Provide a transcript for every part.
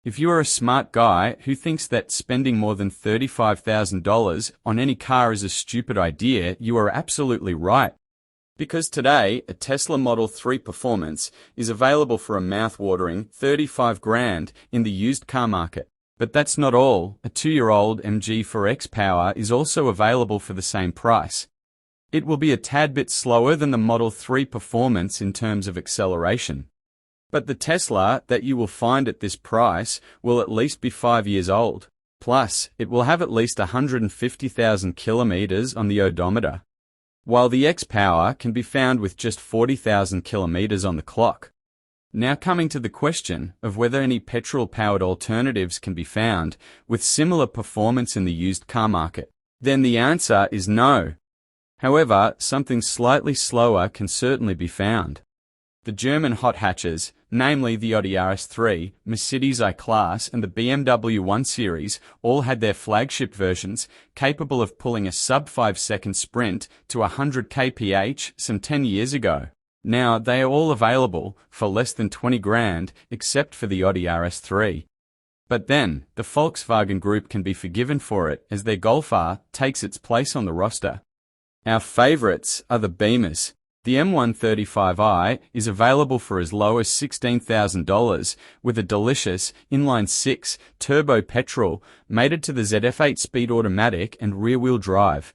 If you are a smart guy who thinks that spending more than $35,000 on any car is a stupid idea, you are absolutely right. Because today, a Tesla Model 3 Performance is available for a mouth-watering 35 grand in the used car market. But that's not all. A 2-year-old MG4 X-power is also available for the same price. It will be a tad bit slower than the Model 3 Performance in terms of acceleration. But the Tesla that you will find at this price will at least be 5 years old. Plus, it will have at least 150,000 kilometers on the odometer, while the X-power can be found with just 40,000 kilometers on the clock. Now coming to the question of whether any petrol-powered alternatives can be found with similar performance in the used car market, then the answer is no. However, something slightly slower can certainly be found. The German hot hatches, namely the Audi RS3, Mercedes A-Class and the BMW 1 Series, all had their flagship versions capable of pulling a sub-5-second sprint to 100 kph some 10 years ago. Now, they are all available for less than 20 grand, except for the Audi RS3. But then, the Volkswagen Group can be forgiven for it as their Golf R takes its place on the roster. Our favorites are the Beemers. The M135i is available for as low as $16,000 with a delicious inline-six turbo-petrol mated to the ZF8 speed automatic and rear-wheel drive.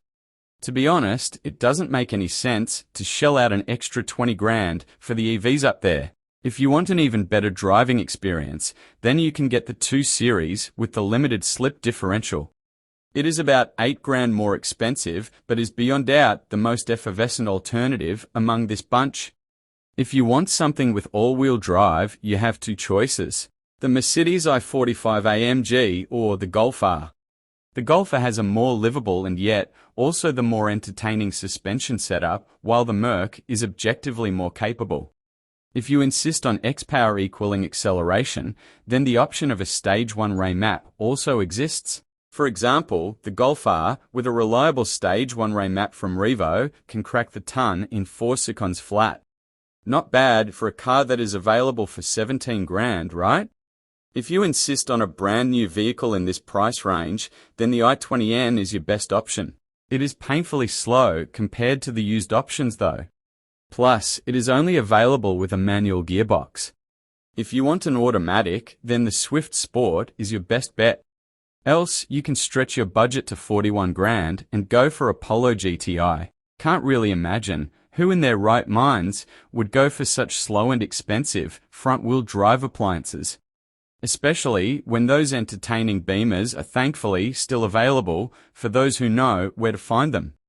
To be honest, it doesn't make any sense to shell out an extra 20 grand for the EVs up there. If you want an even better driving experience, then you can get the 2 Series with the limited slip differential. It is about 8 grand more expensive, but is beyond doubt the most effervescent alternative among this bunch. If you want something with all-wheel drive, you have 2 choices: the Mercedes A45 AMG or the Golf R. The Golf R has a more livable and yet also the more entertaining suspension setup, while the Merc is objectively more capable. If you insist on X-power equaling acceleration, then the option of a Stage 1 remap also exists. For example, the Golf R, with a reliable Stage 1 remap from Revo, can crack the ton in 4 seconds flat. Not bad for a car that is available for 17 grand, right? If you insist on a brand new vehicle in this price range, then the i20N is your best option. It is painfully slow compared to the used options though. Plus, it is only available with a manual gearbox. If you want an automatic, then the Swift Sport is your best bet. Else, you can stretch your budget to 41 grand and go for a Polo GTi. Can't really imagine who in their right minds would go for such slow and expensive front-wheel drive appliances. Especially when those entertaining Beemers are thankfully still available for those who know where to find them.